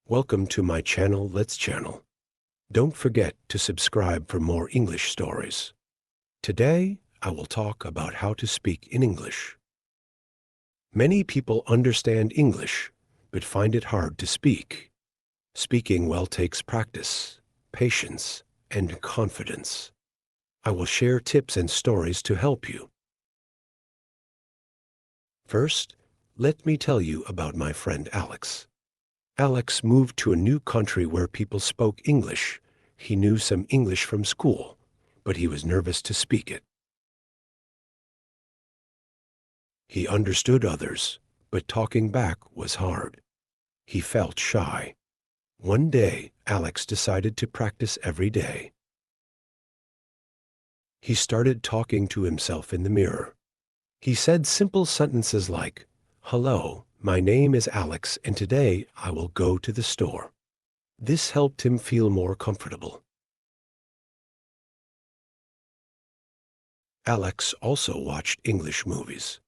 Welcome to my channel, LETC-Channel. Don't forget to subscribe for more English stories. Today, I will talk about how to speak in English. Many people understand English, but find it hard to speak. Speaking well takes practice, patience, and confidence. I will share tips and stories to help you. First, let me tell you about my friend Alex. Alex moved to a new country where people spoke English. He knew some English from school, but he was nervous to speak it. He understood others, but talking back was hard. He felt shy. One day, Alex decided to practice every day. He started talking to himself in the mirror. He said simple sentences like, "Hello, my name is Alex, and today I will go to the store." This helped him feel more comfortable. Alex also watched English movies.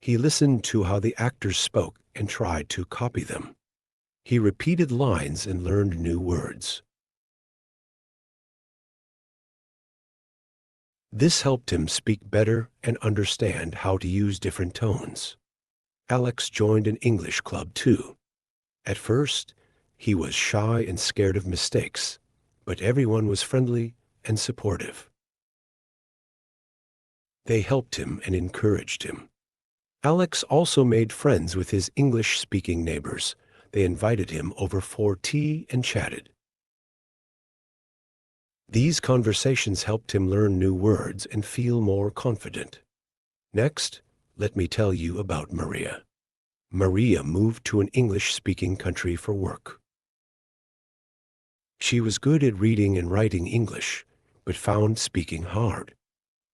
He listened to how the actors spoke and tried to copy them. He repeated lines and learned new words. This helped him speak better and understand how to use different tones. Alex joined an English club too. At first, he was shy and scared of mistakes, but everyone was friendly and supportive. They helped him and encouraged him. Alex also made friends with his English-speaking neighbors. They invited him over for tea and chatted. These conversations helped him learn new words and feel more confident. Next, let me tell you about Maria. Maria moved to an English-speaking country for work. She was good at reading and writing English, but found speaking hard.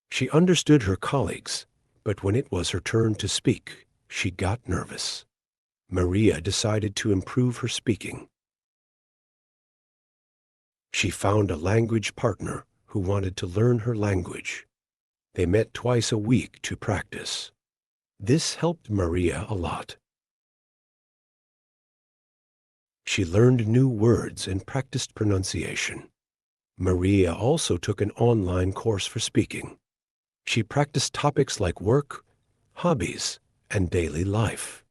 She understood her colleagues, but when it was her turn to speak, she got nervous. Maria decided to improve her speaking. She found a language partner who wanted to learn her language. They met twice a week to practice. This helped Maria a lot. She learned new words and practiced pronunciation. Maria also took an online course for speaking. She practiced topics like work, hobbies, and daily life.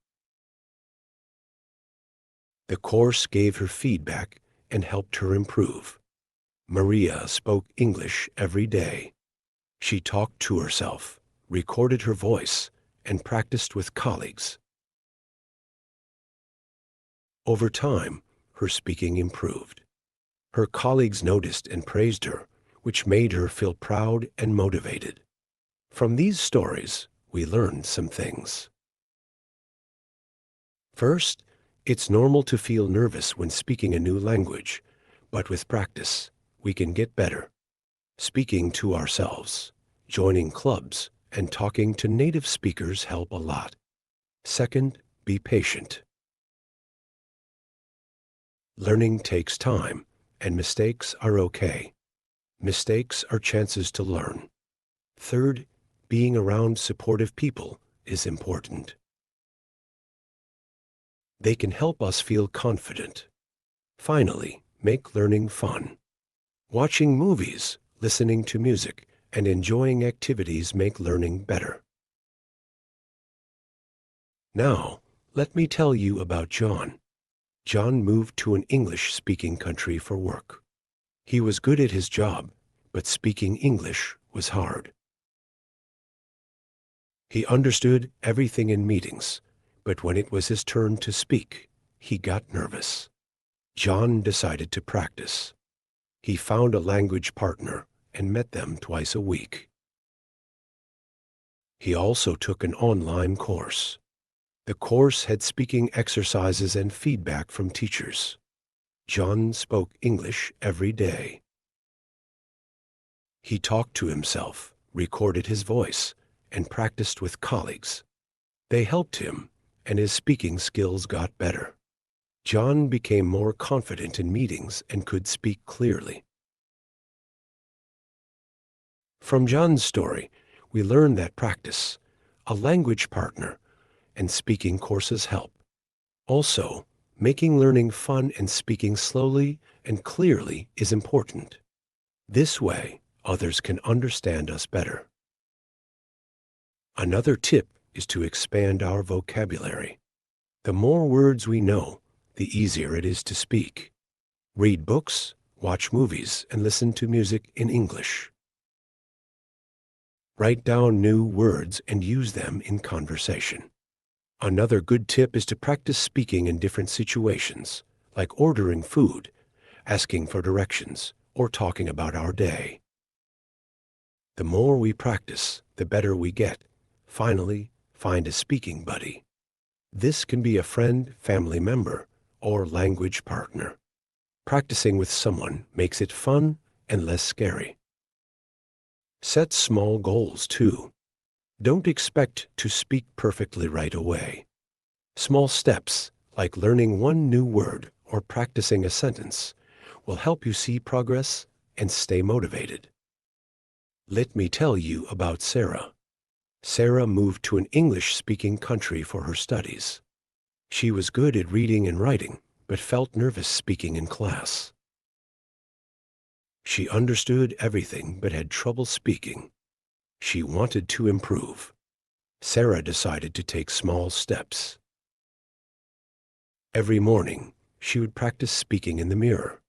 The course gave her feedback and helped her improve. Maria spoke English every day. She talked to herself, recorded her voice, and practiced with colleagues. Over time, her speaking improved. Her colleagues noticed and praised her, which made her feel proud and motivated. From these stories, we learned some things. First, it's normal to feel nervous when speaking a new language, but with practice, we can get better. Speaking to ourselves, joining clubs, and talking to native speakers help a lot. Second, be patient. Learning takes time, and mistakes are okay. Mistakes are chances to learn. Third, being around supportive people is important. They can help us feel confident. Finally, make learning fun. Watching movies, listening to music, and enjoying activities make learning better. Now, let me tell you about John. John moved to an English-speaking country for work. He was good at his job, but speaking English was hard. He understood everything in meetings, but when it was his turn to speak, he got nervous. John decided to practice. He found a language partner and met them twice a week. He also took an online course. The course had speaking exercises and feedback from teachers. John spoke English every day. He talked to himself, recorded his voice, and practiced with colleagues. They helped him, and his speaking skills got better. John became more confident in meetings and could speak clearly. From John's story, we learn that practice, a language partner, and speaking courses help. Also, Making learning fun and speaking slowly and clearly is important. This way, others can understand us better. Another tip is to expand our vocabulary. The more words we know, the easier it is to speak. Read books, watch movies, and listen to music in English. Write down new words and use them in conversation. Another good tip is to practice speaking in different situations, like ordering food, asking for directions, or talking about our day. The more we practice, the better we get. Finally, find a speaking buddy. This can be a friend, family member, or language partner. Practicing with someone makes it fun and less scary. Set small goals too. Don't expect to speak perfectly right away. Small steps, like learning one new word or practicing a sentence, will help you see progress and stay motivated. Let me tell you about Sarah. Sarah moved to an English-speaking country for her studies. She was good at reading and writing, but felt nervous speaking in class. She understood everything but had trouble speaking. She wanted to improve. Sarah decided to take small steps. Every morning, she would practice speaking in the mirror.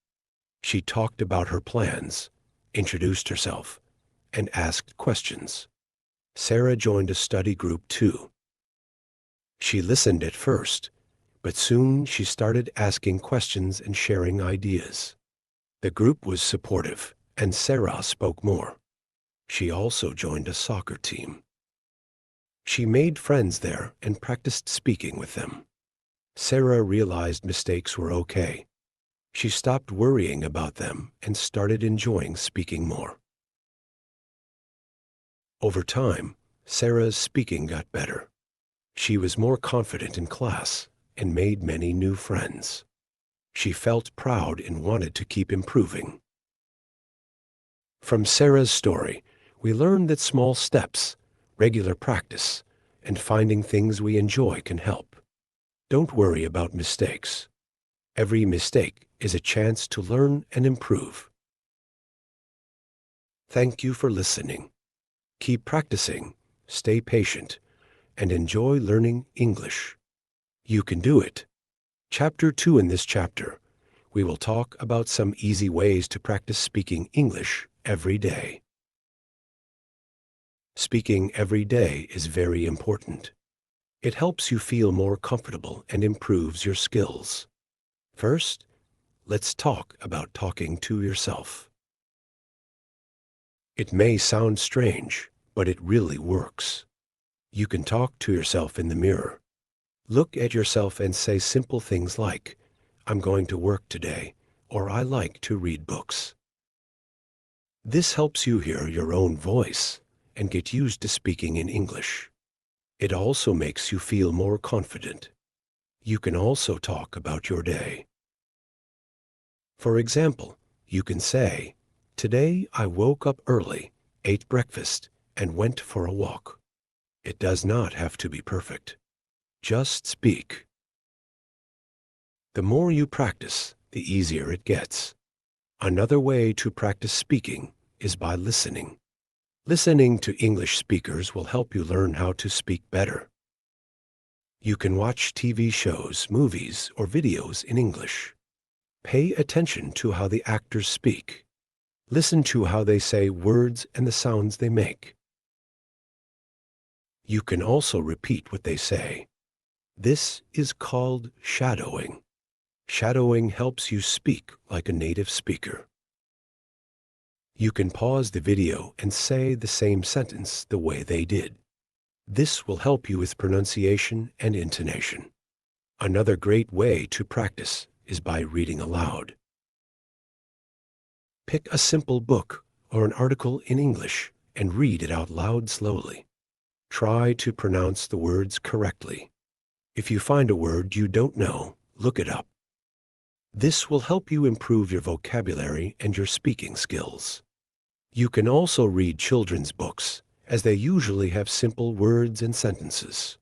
She talked about her plans, introduced herself, and asked questions. Sarah joined a study group too. She listened at first, but soon she started asking questions and sharing ideas. The group was supportive, and Sarah spoke more. She also joined a soccer team. She made friends there and practiced speaking with them. Sarah realized mistakes were okay. She stopped worrying about them and started enjoying speaking more. Over time, Sarah's speaking got better. She was more confident in class and made many new friends. She felt proud and wanted to keep improving. From Sarah's story, we learned that small steps, regular practice, and finding things we enjoy can help. Don't worry about mistakes. Every mistake is a chance to learn and improve. Thank you for listening. Keep practicing, stay patient, and enjoy learning English. You can do it. Chapter 2 in this chapter, we will talk about some easy ways to practice speaking English every day. Speaking every day is very important. It helps you feel more comfortable and improves your skills. First, let's talk about talking to yourself. It may sound strange, but it really works. You can talk to yourself in the mirror. Look at yourself and say simple things like, "I'm going to work today," or "I like to read books." This helps you hear your own voice and get used to speaking in English. It also makes you feel more confident. You can also talk about your day. For example, you can say, "Today I woke up early, ate breakfast, and went for a walk." It does not have to be perfect. Just speak. The more you practice, the easier it gets. Another way to practice speaking is by listening. Listening to English speakers will help you learn how to speak better. You can watch TV shows, movies, or videos in English. Pay attention to how the actors speak. Listen to how they say words and the sounds they make. You can also repeat what they say. This is called shadowing. Shadowing helps you speak like a native speaker. You can pause the video and say the same sentence the way they did. This will help you with pronunciation and intonation. Another great way to practice is by reading aloud. Pick a simple book or an article in English and read it out loud slowly. Try to pronounce the words correctly. If you find a word you don't know, look it up. This will help you improve your vocabulary and your speaking skills. You can also read children's books, as they usually have simple words and sentences.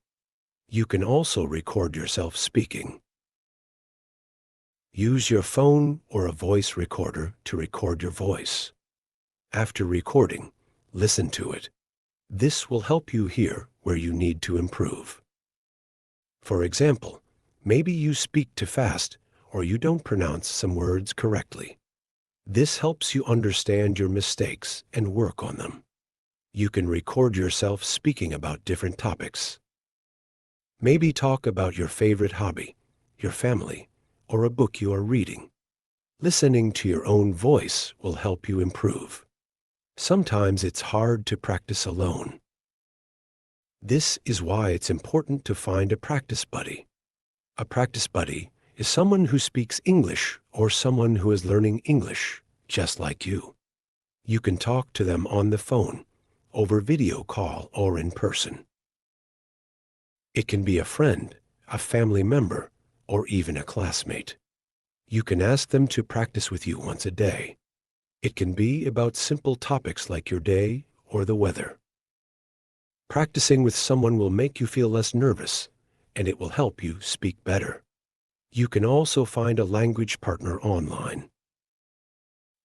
You can also record yourself speaking. Use your phone or a voice recorder to record your voice. After recording, listen to it. This will help you hear where you need to improve. For example, maybe you speak too fast or you don't pronounce some words correctly. This helps you understand your mistakes and work on them. You can record yourself speaking about different topics. Maybe talk about your favorite hobby, your family, or a book you are reading. Listening to your own voice will help you improve. Sometimes it's hard to practice alone. This is why it's important to find a practice buddy. A practice buddy is someone who speaks English or someone who is learning English just like you. You can talk to them on the phone, over video call, or in person. It can be a friend, a family member, or even a classmate. You can ask them to practice with you once a day. It can be about simple topics like your day or the weather. Practicing with someone will make you feel less nervous, and it will help you speak better. You can also find a language partner online.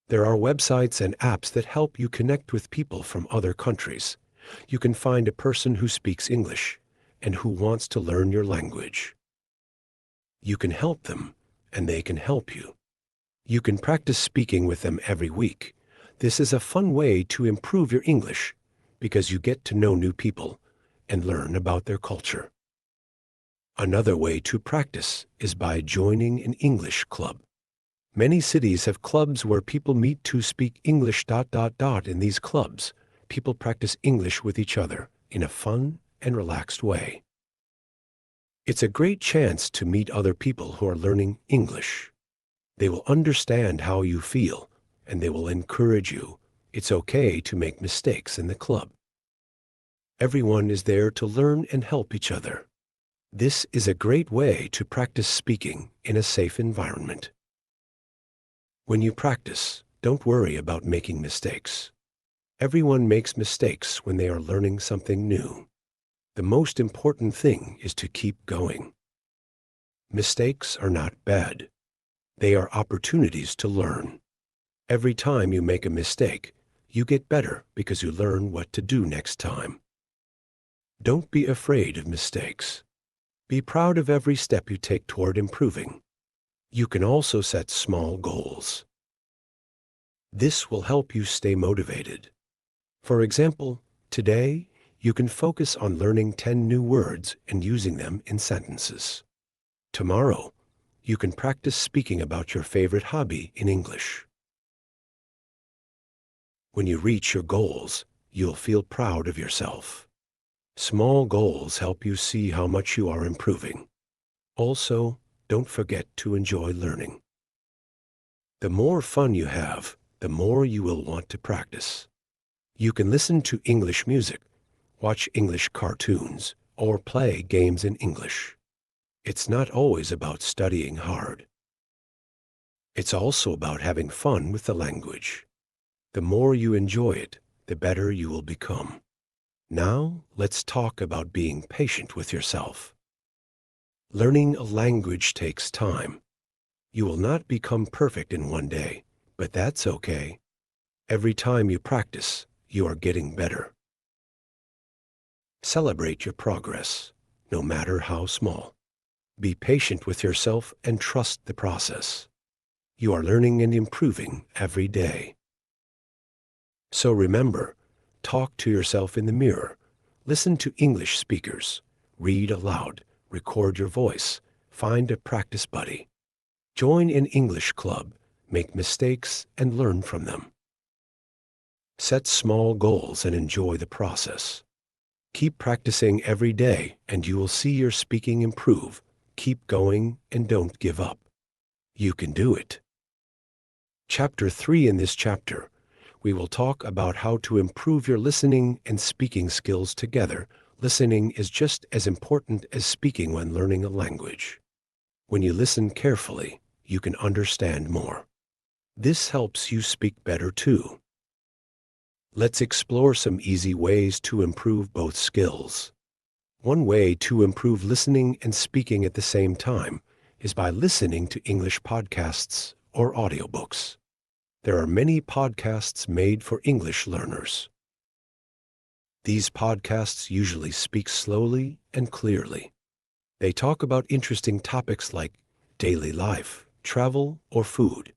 There are websites and apps that help you connect with people from other countries. You can find a person who speaks English and who wants to learn your language. You can help them, and they can help you. You can practice speaking with them every week. This is a fun way to improve your English because you get to know new people and learn about their culture. Another way to practice is by joining an English club. Many cities have clubs where people meet to speak English. In these clubs, people practice English with each other in a fun and relaxed way. It's a great chance to meet other people who are learning English. They will understand how you feel, and they will encourage you. It's okay to make mistakes in the club. Everyone is there to learn and help each other. This is a great way to practice speaking in a safe environment. When you practice, don't worry about making mistakes. Everyone makes mistakes when they are learning something new. The most important thing is to keep going. Mistakes are not bad. They are opportunities to learn. Every time you make a mistake, you get better because you learn what to do next time. Don't be afraid of mistakes. Be proud of every step you take toward improving. You can also set small goals. This will help you stay motivated. For example, today, you can focus on learning 10 new words and using them in sentences. Tomorrow, you can practice speaking about your favorite hobby in English. When you reach your goals, you'll feel proud of yourself. Small goals help you see how much you are improving. Also, don't forget to enjoy learning. The more fun you have, the more you will want to practice. You can listen to English music, watch English cartoons, or play games in English. It's not always about studying hard. It's also about having fun with the language. The more you enjoy it, the better you will become. Now, let's talk about being patient with yourself. Learning a language takes time. You will not become perfect in one day, but that's okay. Every time you practice, you are getting better. Celebrate your progress, no matter how small. Be patient with yourself and trust the process. You are learning and improving every day. So remember, talk to yourself in the mirror, listen to English speakers, read aloud, record your voice, find a practice buddy. Join an English club, make mistakes, and learn from them. Set small goals and enjoy the process. Keep practicing every day and you will see your speaking improve. Keep going and don't give up. You can do it. Chapter 3. In this chapter, we will talk about how to improve your listening and speaking skills together. Listening is just as important as speaking when learning a language. When you listen carefully, you can understand more. This helps you speak better too. Let's explore some easy ways to improve both skills. One way to improve listening and speaking at the same time is by listening to English podcasts or audiobooks. There are many podcasts made for English learners. These podcasts usually speak slowly and clearly. They talk about interesting topics like daily life, travel, or food.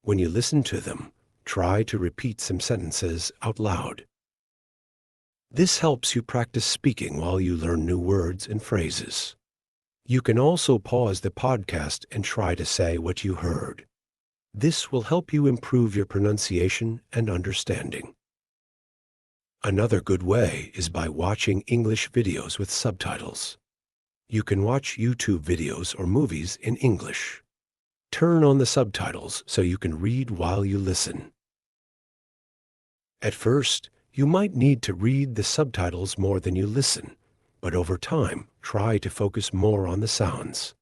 When you listen to them, try to repeat some sentences out loud. This helps you practice speaking while you learn new words and phrases. You can also pause the podcast and try to say what you heard. This will help you improve your pronunciation and understanding. Another good way is by watching English videos with subtitles. You can watch YouTube videos or movies in English. Turn on the subtitles so you can read while you listen. At first, you might need to read the subtitles more than you listen, but over time, try to focus more on the sounds.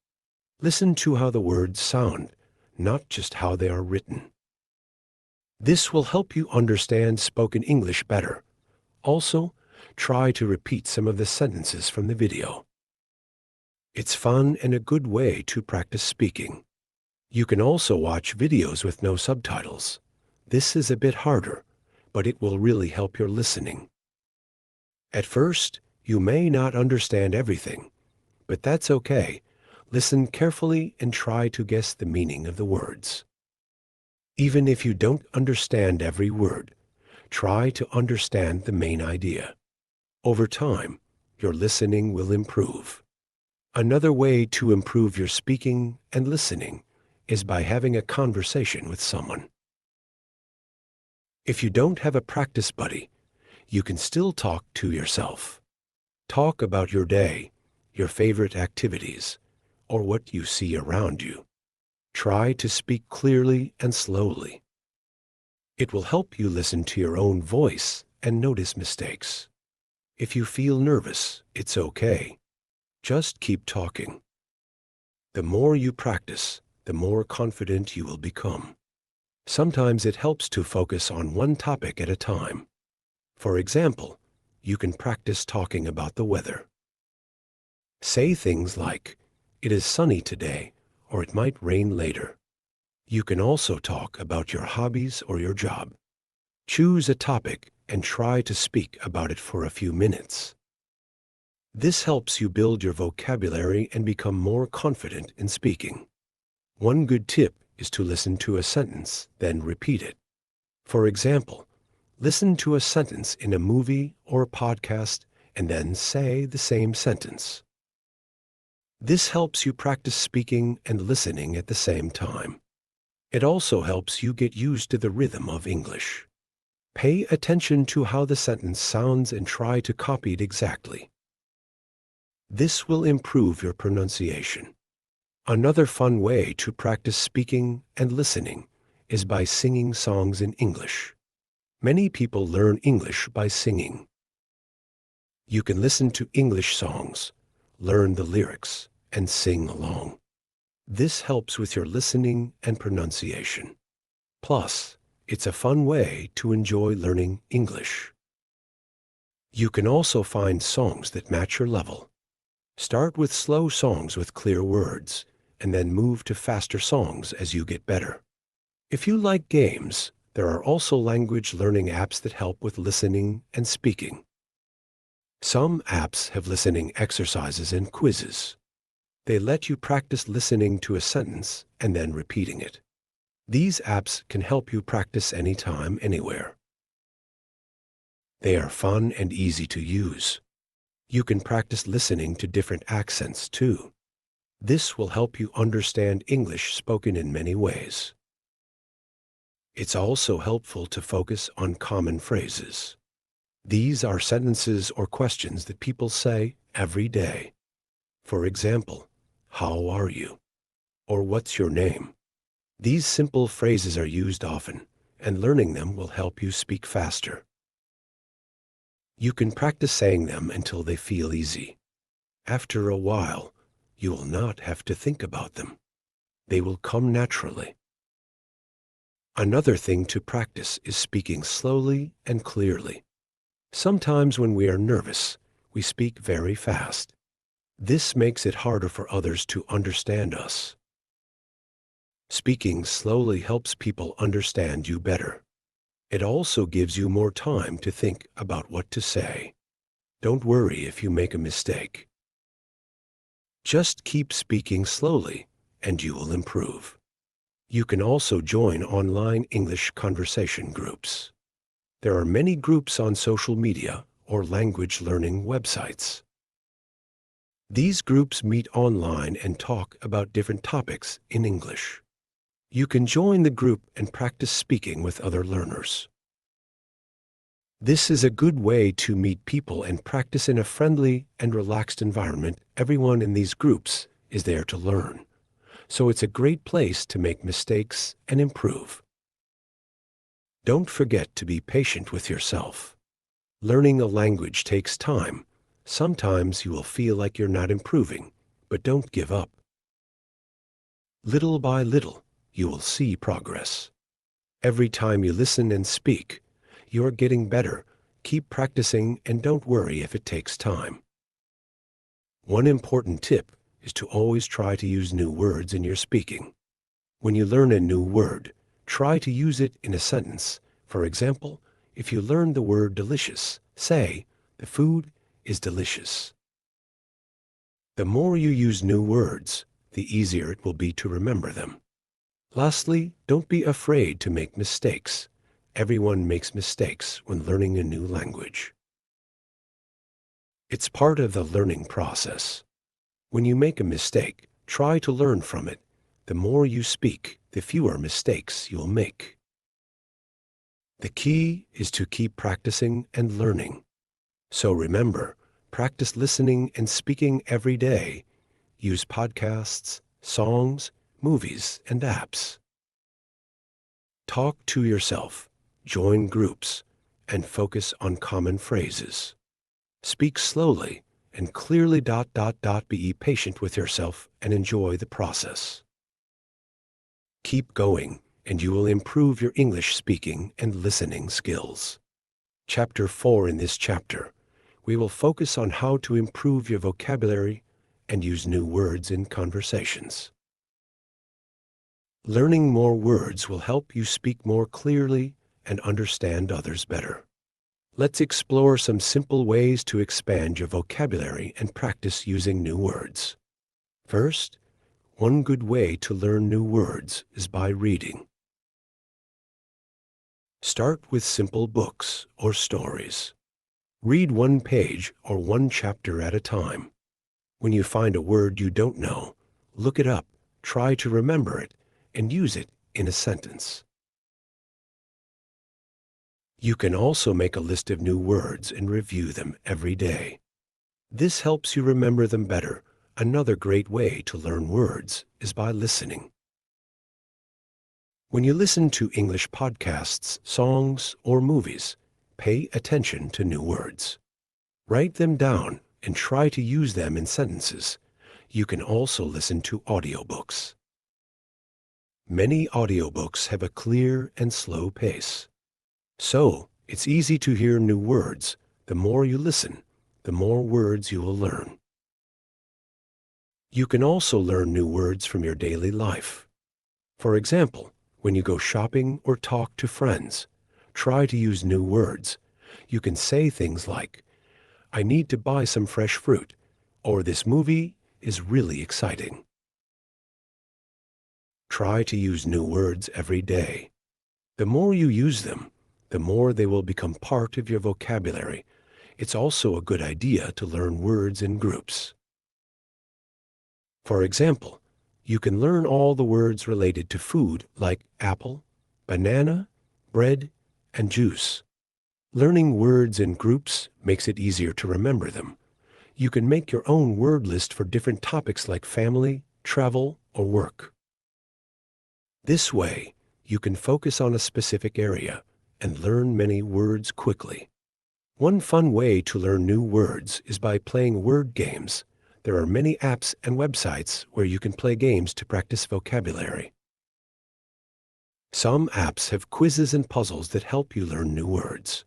Listen to how the words sound, not just how they are written. This will help you understand spoken English better. Also, try to repeat some of the sentences from the video. It's fun and a good way to practice speaking. You can also watch videos with no subtitles. This is a bit harder, but it will really help your listening. At first, you may not understand everything, but that's okay. Listen carefully and try to guess the meaning of the words. Even if you don't understand every word, try to understand the main idea. Over time, your listening will improve. Another way to improve your speaking and listening is by having a conversation with someone. If you don't have a practice buddy, you can still talk to yourself. Talk about your day, your favorite activities, or what you see around you. Try to speak clearly and slowly. It will help you listen to your own voice and notice mistakes. If you feel nervous, it's okay. Just keep talking. The more you practice, the more confident you will become. Sometimes it helps to focus on one topic at a time. For example, you can practice talking about the weather. Say things like, "It is sunny today," or "It might rain later." You can also talk about your hobbies or your job. Choose a topic and try to speak about it for a few minutes. This helps you build your vocabulary and become more confident in speaking. One good tip is to listen to a sentence, then repeat it. For example, listen to a sentence in a movie or a podcast and then say the same sentence. This helps you practice speaking and listening at the same time. It also helps you get used to the rhythm of English. Pay attention to how the sentence sounds and try to copy it exactly. This will improve your pronunciation. Another fun way to practice speaking and listening is by singing songs in English. Many people learn English by singing. You can listen to English songs, learn the lyrics, and sing along. This helps with your listening and pronunciation. Plus, it's a fun way to enjoy learning English. You can also find songs that match your level. Start with slow songs with clear words, and then move to faster songs as you get better. If you like games, there are also language learning apps that help with listening and speaking. Some apps have listening exercises and quizzes. They let you practice listening to a sentence and then repeating it. These apps can help you practice anytime, anywhere. They are fun and easy to use. You can practice listening to different accents too. This will help you understand English spoken in many ways. It's also helpful to focus on common phrases. These are sentences or questions that people say every day. For example, "How are you?" or "What's your name?" These simple phrases are used often, and learning them will help you speak faster. You can practice saying them until they feel easy. After a while, you will not have to think about them. They will come naturally. Another thing to practice is speaking slowly and clearly. Sometimes when we are nervous, we speak very fast. This makes it harder for others to understand us. Speaking slowly helps people understand you better. It also gives you more time to think about what to say. Don't worry if you make a mistake. Just keep speaking slowly, and you will improve. You can also join online English conversation groups. There are many groups on social media or language learning websites. These groups meet online and talk about different topics in English. You can join the group and practice speaking with other learners. This is a good way to meet people and practice in a friendly and relaxed environment. Everyone in these groups is there to learn, so it's a great place to make mistakes and improve. Don't forget to be patient with yourself. Learning a language takes time. Sometimes you will feel like you're not improving, but don't give up. Little by little, you will see progress. Every time you listen and speak, you're getting better. Keep practicing and don't worry if it takes time. One important tip is to always try to use new words in your speaking. When you learn a new word, try to use it in a sentence. For example, if you learn the word delicious, say, "The food is delicious." The more you use new words, the easier it will be to remember them. Lastly, don't be afraid to make mistakes. Everyone makes mistakes when learning a new language. It's part of the learning process. When you make a mistake, try to learn from it. The more you speak, the fewer mistakes you'll make. The key is to keep practicing and learning. So remember, practice listening and speaking every day. Use podcasts, songs, movies, and apps. Talk to yourself, join groups, and focus on common phrases. Speak slowly and clearly. Be patient with yourself and enjoy the process. Keep going, and you will improve your English speaking and listening skills. Chapter 4. In this chapter, we will focus on how to improve your vocabulary and use new words in conversations. Learning more words will help you speak more clearly and understand others better. Let's explore some simple ways to expand your vocabulary and practice using new words. First, one good way to learn new words is by reading. Start with simple books or stories. Read one page or one chapter at a time. When you find a word you don't know, look it up, try to remember it, and use it in a sentence. You can also make a list of new words and review them every day. This helps you remember them better. Another great way to learn words is by listening. When you listen to English podcasts, songs, or movies, pay attention to new words. Write them down and try to use them in sentences. You can also listen to audiobooks. Many audiobooks have a clear and slow pace. So, it's easy to hear new words. The more you listen, the more words you will learn. You can also learn new words from your daily life. For example, when you go shopping or talk to friends, try to use new words. You can say things like, "I need to buy some fresh fruit," or "This movie is really exciting." Try to use new words every day. The more you use them, the more they will become part of your vocabulary. It's also a good idea to learn words in groups. For example, you can learn all the words related to food like apple, banana, bread, and juice. Learning words in groups makes it easier to remember them. You can make your own word list for different topics like family, travel, or work. This way, you can focus on a specific area and learn many words quickly. One fun way to learn new words is by playing word games. There are many apps and websites where you can play games to practice vocabulary. Some apps have quizzes and puzzles that help you learn new words.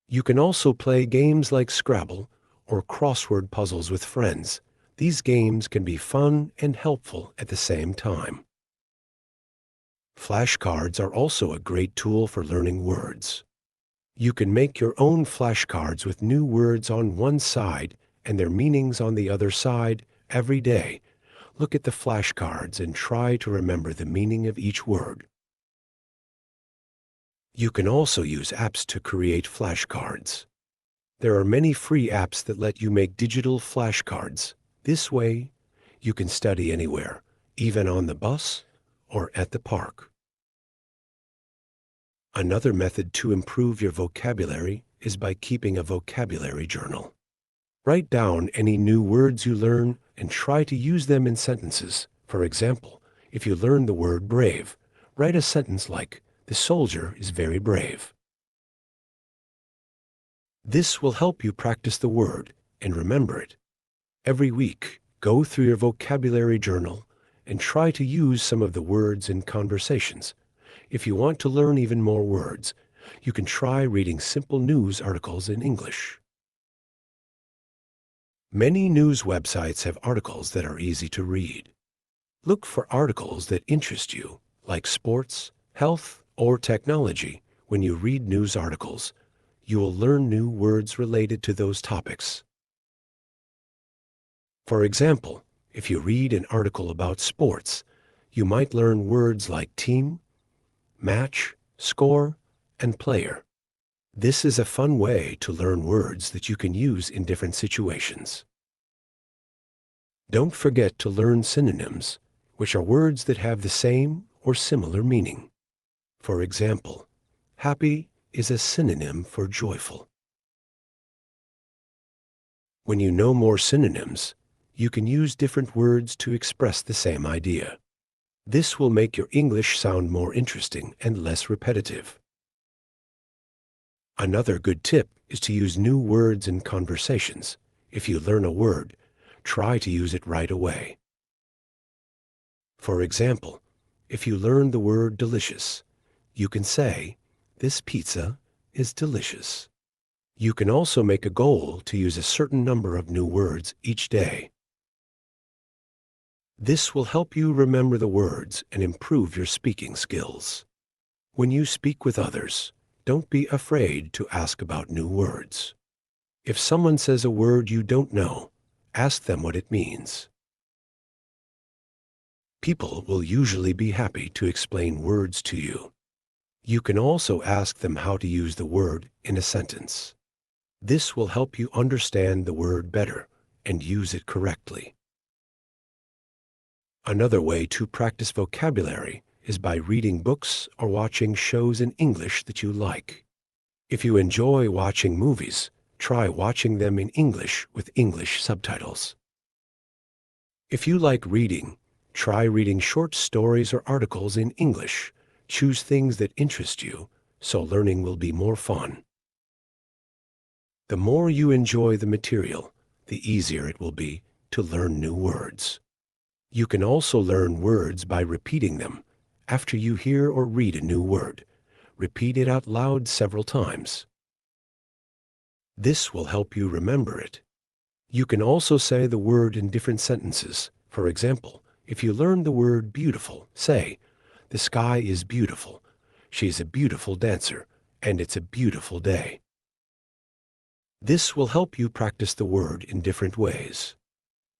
You can also play games like Scrabble or crossword puzzles with friends. These games can be fun and helpful at the same time. Flashcards are also a great tool for learning words. You can make your own flashcards with new words on one side and their meanings on the other side every day. Look at the flashcards and try to remember the meaning of each word. You can also use apps to create flashcards. There are many free apps that let you make digital flashcards. This way, you can study anywhere, even on the bus or at the park. Another method to improve your vocabulary is by keeping a vocabulary journal. Write down any new words you learn and try to use them in sentences. For example, if you learn the word brave, write a sentence like, "The soldier is very brave." This will help you practice the word and remember it. Every week, go through your vocabulary journal and try to use some of the words in conversations. If you want to learn even more words, you can try reading simple news articles in English. Many news websites have articles that are easy to read. Look for articles that interest you, like sports, health, or technology. When you read news articles, you will learn new words related to those topics. For example, if you read an article about sports, you might learn words like team, match, score, and player. This is a fun way to learn words that you can use in different situations. Don't forget to learn synonyms, which are words that have the same or similar meaning. For example, happy is a synonym for joyful. When you know more synonyms, you can use different words to express the same idea. This will make your English sound more interesting and less repetitive. Another good tip is to use new words in conversations. If you learn a word, try to use it right away. For example, if you learn the word delicious, you can say, "This pizza is delicious." You can also make a goal to use a certain number of new words each day. This will help you remember the words and improve your speaking skills. When you speak with others, don't be afraid to ask about new words. If someone says a word you don't know, ask them what it means. People will usually be happy to explain words to you. You can also ask them how to use the word in a sentence. This will help you understand the word better and use it correctly. Another way to practice vocabulary is by reading books or watching shows in English that you like. If you enjoy watching movies, try watching them in English with English subtitles. If you like reading, try reading short stories or articles in English. Choose things that interest you, so learning will be more fun. The more you enjoy the material, the easier it will be to learn new words. You can also learn words by repeating them. After you hear or read a new word, repeat it out loud several times. This will help you remember it. You can also say the word in different sentences. For example, if you learn the word beautiful, say, "The sky is beautiful, she's a beautiful dancer, and it's a beautiful day." This will help you practice the word in different ways.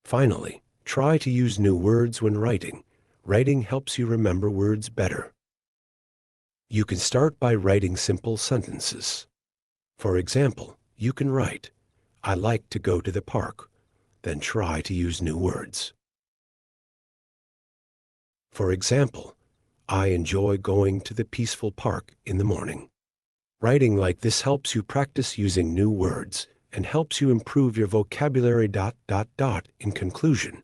Finally, try to use new words when writing. Writing helps you remember words better. You can start by writing simple sentences. For example, you can write, "I like to go to the park." Then try to use new words. For example, "I enjoy going to the peaceful park in the morning." Writing like this helps you practice using new words and helps you improve your vocabulary. In conclusion,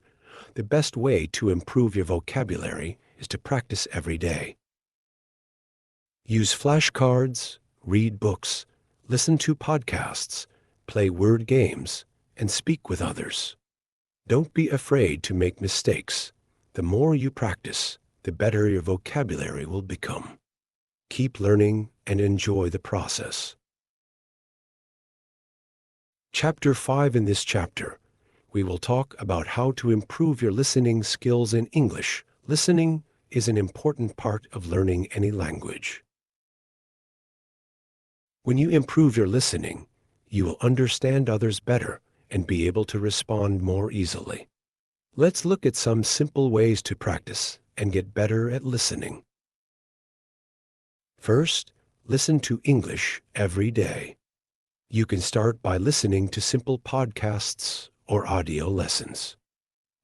the best way to improve your vocabulary is to practice every day. Use flashcards, read books, listen to podcasts, play word games, and speak with others. Don't be afraid to make mistakes. The more you practice, the better your vocabulary will become. Keep learning and enjoy the process. Chapter 5 in this chapter, we will talk about how to improve your listening skills in English. Listening is an important part of learning any language. When you improve your listening, you will understand others better and be able to respond more easily. Let's look at some simple ways to practice and get better at listening. First, listen to English every day. You can start by listening to simple podcasts or audio lessons.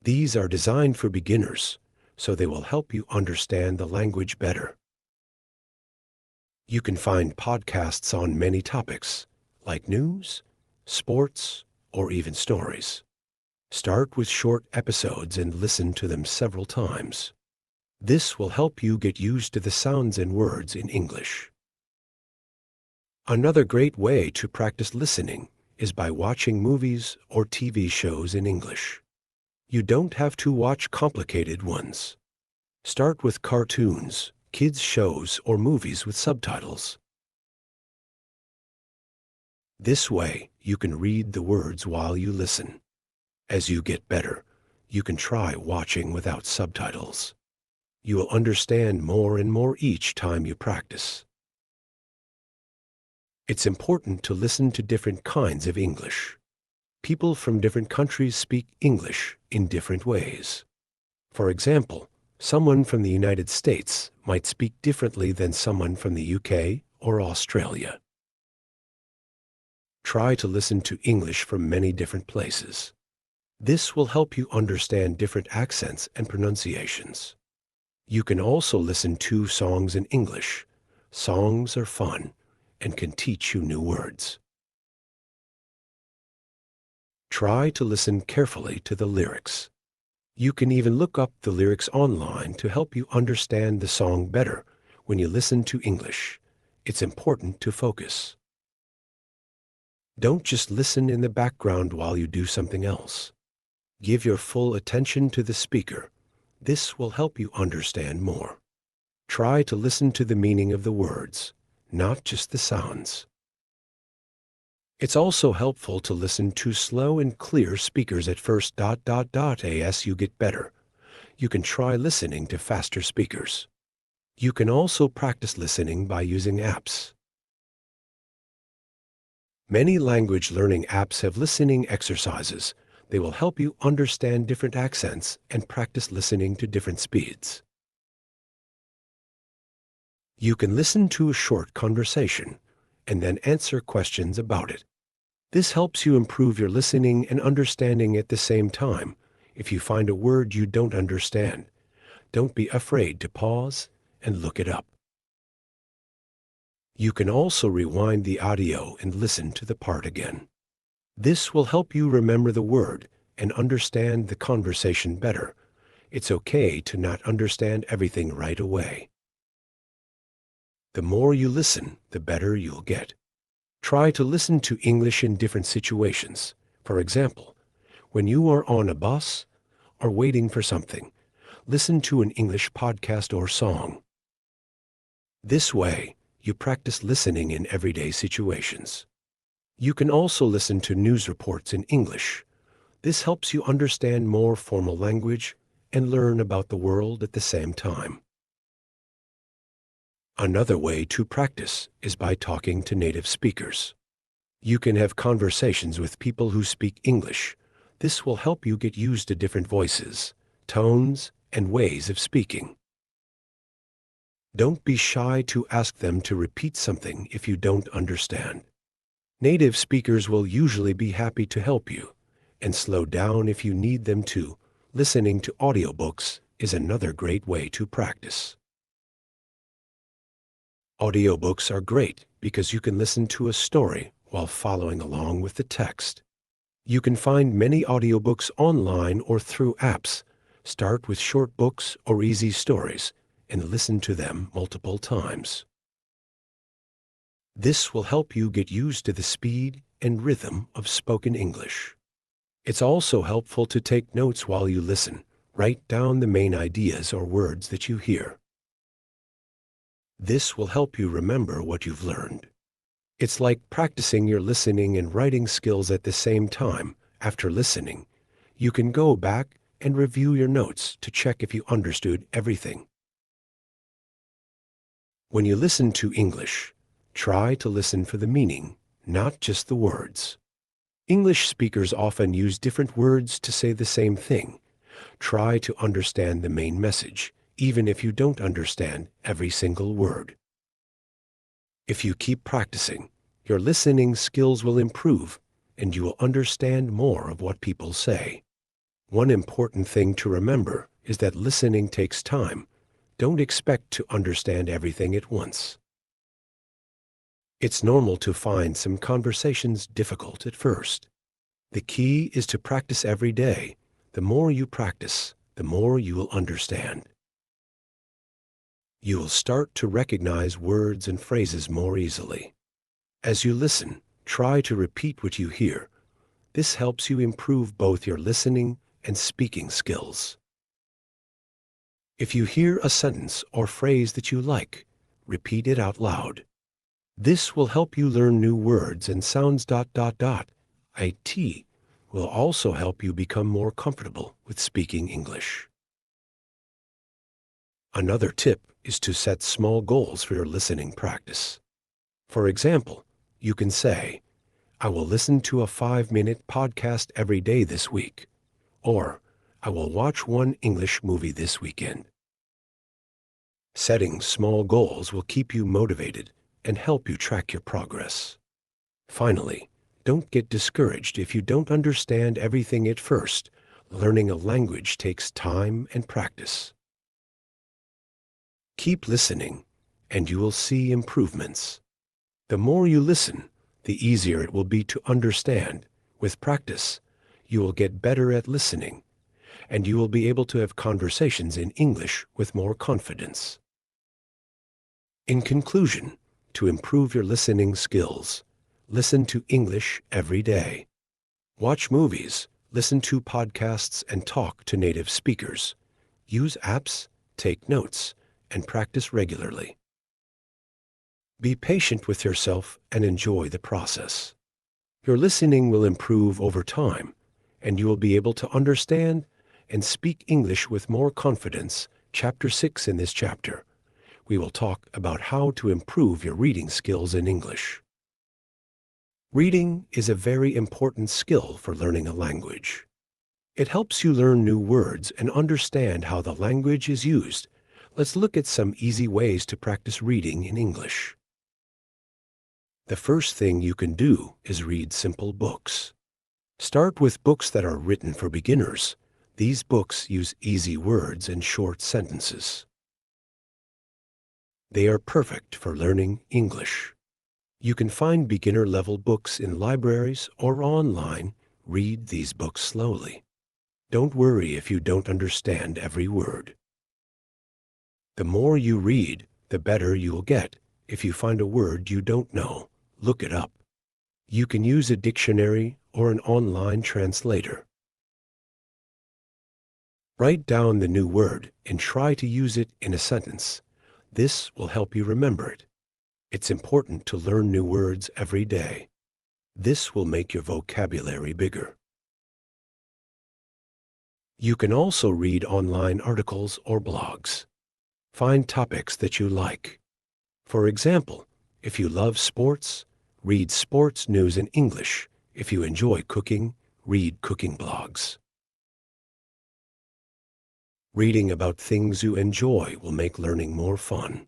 These are designed for beginners, so they will help you understand the language better. You can find podcasts on many topics, like news, sports, or even stories. Start with short episodes and listen to them several times. This will help you get used to the sounds and words in English. Another great way to practice listening is by watching movies or TV shows in English. You don't have to watch complicated ones. Start with cartoons, kids' shows, or movies with subtitles. This way, you can read the words while you listen. As you get better, you can try watching without subtitles. You will understand more and more each time you practice. It's important to listen to different kinds of English. People from different countries speak English in different ways. For example, someone from the United States might speak differently than someone from the UK or Australia. Try to listen to English from many different places. This will help you understand different accents and pronunciations. You can also listen to songs in English. Songs are fun and can teach you new words. Try to listen carefully to the lyrics. You can even look up the lyrics online to help you understand the song better when you listen to English. It's important to focus. Don't just listen in the background while you do something else. Give your full attention to the speaker. This will help you understand more. Try to listen to the meaning of the words, not just the sounds. It's also helpful to listen to slow and clear speakers at first. As you get better, you can try listening to faster speakers. You can also practice listening by using apps. Many language learning apps have listening exercises. They will help you understand different accents and practice listening to different speeds. You can listen to a short conversation and then answer questions about it. This helps you improve your listening and understanding at the same time. If you find a word you don't understand, don't be afraid to pause and look it up. You can also rewind the audio and listen to the part again. This will help you remember the word and understand the conversation better. It's okay to not understand everything right away. The more you listen, the better you'll get. Try to listen to English in different situations. For example, when you are on a bus or waiting for something, listen to an English podcast or song. This way, you practice listening in everyday situations. You can also listen to news reports in English. This helps you understand more formal language and learn about the world at the same time. Another way to practice is by talking to native speakers. You can have conversations with people who speak English. This will help you get used to different voices, tones, and ways of speaking. Don't be shy to ask them to repeat something if you don't understand. Native speakers will usually be happy to help you, and slow down if you need them to. Listening to audiobooks is another great way to practice. Audiobooks are great because you can listen to a story while following along with the text. You can find many audiobooks online or through apps. Start with short books or easy stories and listen to them multiple times. This will help you get used to the speed and rhythm of spoken English. It's also helpful to take notes while you listen. Write down the main ideas or words that you hear. This will help you remember what you've learned. It's like practicing your listening and writing skills at the same time. After listening, You can go back and review your notes to check if you understood everything. When you listen to English, try to listen for the meaning, not just the words. English speakers often use different words to say the same thing. Try to understand the main message, even if you don't understand every single word. If you keep practicing, your listening skills will improve and you will understand more of what people say. One important thing to remember is that listening takes time. Don't expect to understand everything at once. It's normal to find some conversations difficult at first. The key is to practice every day. The more you practice, the more you will understand. You will start to recognize words and phrases more easily. As you listen, try to repeat what you hear. This helps you improve both your listening and speaking skills. If you hear a sentence or phrase that you like, repeat it out loud. This will help you learn new words and sounds. It will also help you become more comfortable with speaking English. Another tip is to set small goals for your listening practice. For example, you can say, I will listen to a 5-minute podcast every day this week, or I will watch one English movie this weekend. Setting small goals will keep you motivated and help you track your progress. Finally, don't get discouraged if you don't understand everything at first. Learning a language takes time and practice. Keep listening, and you will see improvements. The more you listen, the easier it will be to understand. With practice, you will get better at listening, and you will be able to have conversations in English with more confidence. In conclusion, to improve your listening skills, listen to English every day. Watch movies, listen to podcasts, and talk to native speakers. Use apps, take notes, and practice regularly. Be patient with yourself and enjoy the process. Your listening will improve over time, and you will be able to understand and speak English with more confidence. Chapter 6 in this chapter, we will talk about how to improve your reading skills in English. Reading is a very important skill for learning a language. It helps you learn new words and understand how the language is used. Let's look at some easy ways to practice reading in English. The first thing you can do is read simple books. Start with books that are written for beginners. These books use easy words and short sentences. They are perfect for learning English. You can find beginner-level books in libraries or online. Read these books slowly. Don't worry if you don't understand every word. The more you read, the better you will get. If you find a word you don't know, look it up. You can use a dictionary or an online translator. Write down the new word and try to use it in a sentence. This will help you remember it. It's important to learn new words every day. This will make your vocabulary bigger. You can also read online articles or blogs. Find topics that you like. For example, if you love sports, read sports news in English. If you enjoy cooking, read cooking blogs. Reading about things you enjoy will make learning more fun.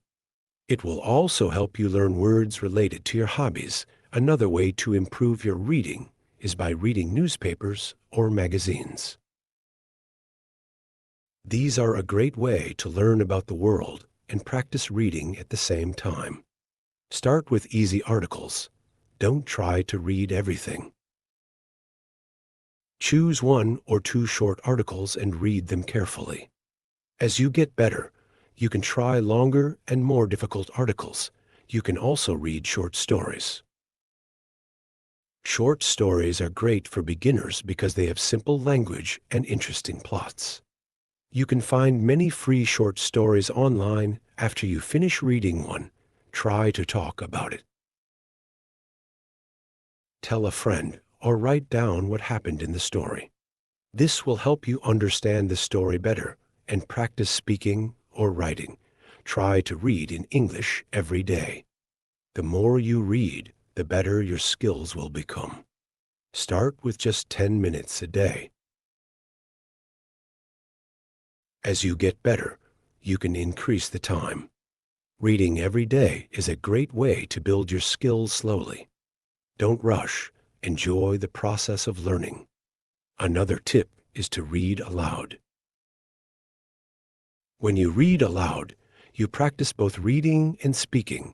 It will also help you learn words related to your hobbies. Another way to improve your reading is by reading newspapers or magazines. These are a great way to learn about the world and practice reading at the same time. Start with easy articles. Don't try to read everything. Choose 1 or 2 short articles and read them carefully. As you get better, you can try longer and more difficult articles. You can also read short stories. Short stories are great for beginners because they have simple language and interesting plots. You can find many free short stories online. After you finish reading one, try to talk about it. Tell a friend or write down what happened in the story. This will help you understand the story better and practice speaking or writing. Try to read in English every day. The more you read, the better your skills will become. Start with just 10 minutes a day. As you get better, you can increase the time. Reading every day is a great way to build your skills slowly. Don't rush. Enjoy the process of learning. Another tip is to read aloud. When you read aloud, you practice both reading and speaking.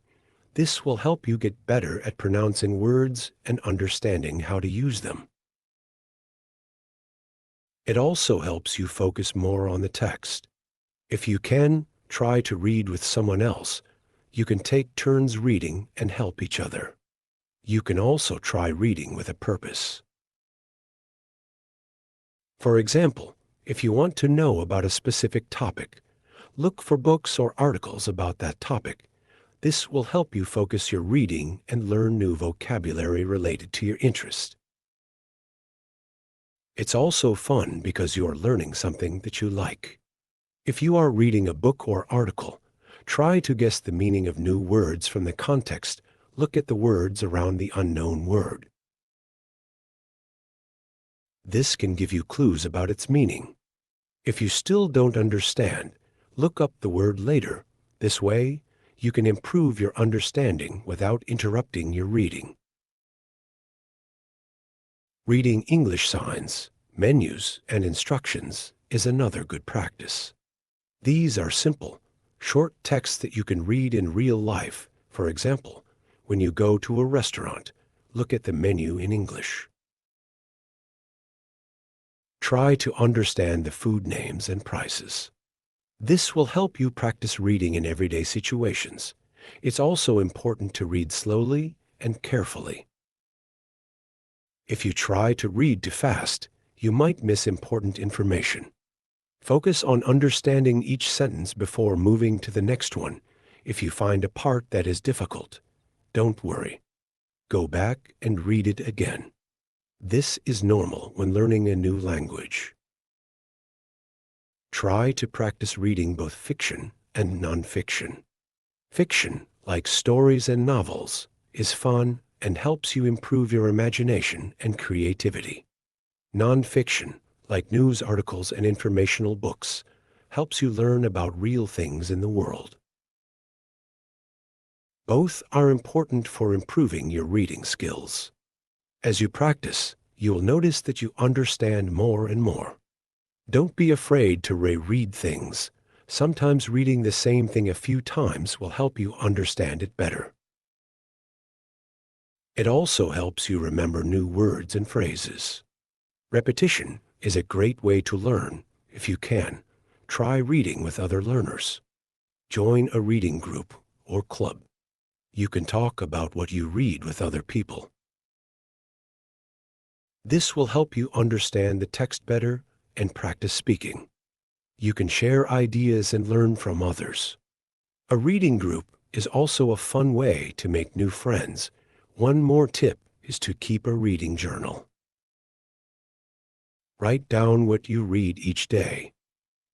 This will help you get better at pronouncing words and understanding how to use them. It also helps you focus more on the text. If you can, try to read with someone else. You can take turns reading and help each other. You can also try reading with a purpose. For example, if you want to know about a specific topic, look for books or articles about that topic. This will help you focus your reading and learn new vocabulary related to your interest. It's also fun because you are learning something that you like. If you are reading a book or article, try to guess the meaning of new words from the context. Look at the words around the unknown word. This can give you clues about its meaning. If you still don't understand, look up the word later. This way, you can improve your understanding without interrupting your reading. Reading English signs, menus, and instructions is another good practice. These are simple, short texts that you can read in real life. For example, when you go to a restaurant, look at the menu in English. Try to understand the food names and prices. This will help you practice reading in everyday situations. It's also important to read slowly and carefully. If you try to read too fast, you might miss important information. Focus on understanding each sentence before moving to the next one. If you find a part that is difficult, don't worry. Go back and read it again. This is normal when learning a new language. Try to practice reading both fiction and nonfiction. Fiction, like stories and novels, is fun and helps you improve your imagination and creativity. Nonfiction, like news articles and informational books, helps you learn about real things in the world. Both are important for improving your reading skills. As you practice, you will notice that you understand more and more. Don't be afraid to reread things. Sometimes reading the same thing a few times will help you understand it better. It also helps you remember new words and phrases. Repetition is a great way to learn. If you can, try reading with other learners. Join a reading group or club. You can talk about what you read with other people. This will help you understand the text better and practice speaking. You can share ideas and learn from others. A reading group is also a fun way to make new friends. One more tip is to keep a reading journal. Write down what you read each day.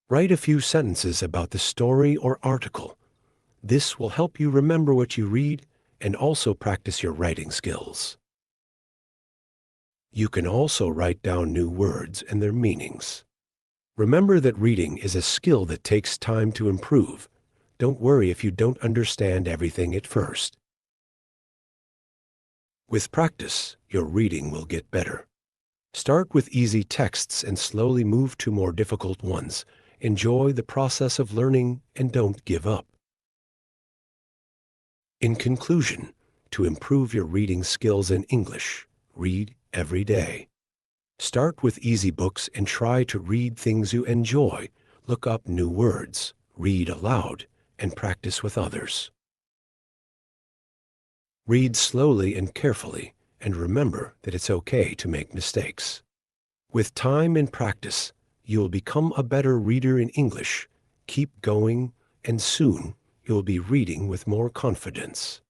Write a few sentences about the story or article. This will help you remember what you read and also practice your writing skills. You can also write down new words and their meanings. Remember that reading is a skill that takes time to improve. Don't worry if you don't understand everything at first. With practice, your reading will get better. Start with easy texts and slowly move to more difficult ones. Enjoy the process of learning and don't give up. In conclusion, to improve your reading skills in English, read every day. Start with easy books and try to read things you enjoy. Look up new words, read aloud, and practice with others. Read slowly and carefully, and remember that it's okay to make mistakes. With time and practice, you will become a better reader in English. Keep going, and soon you'll be reading with more confidence.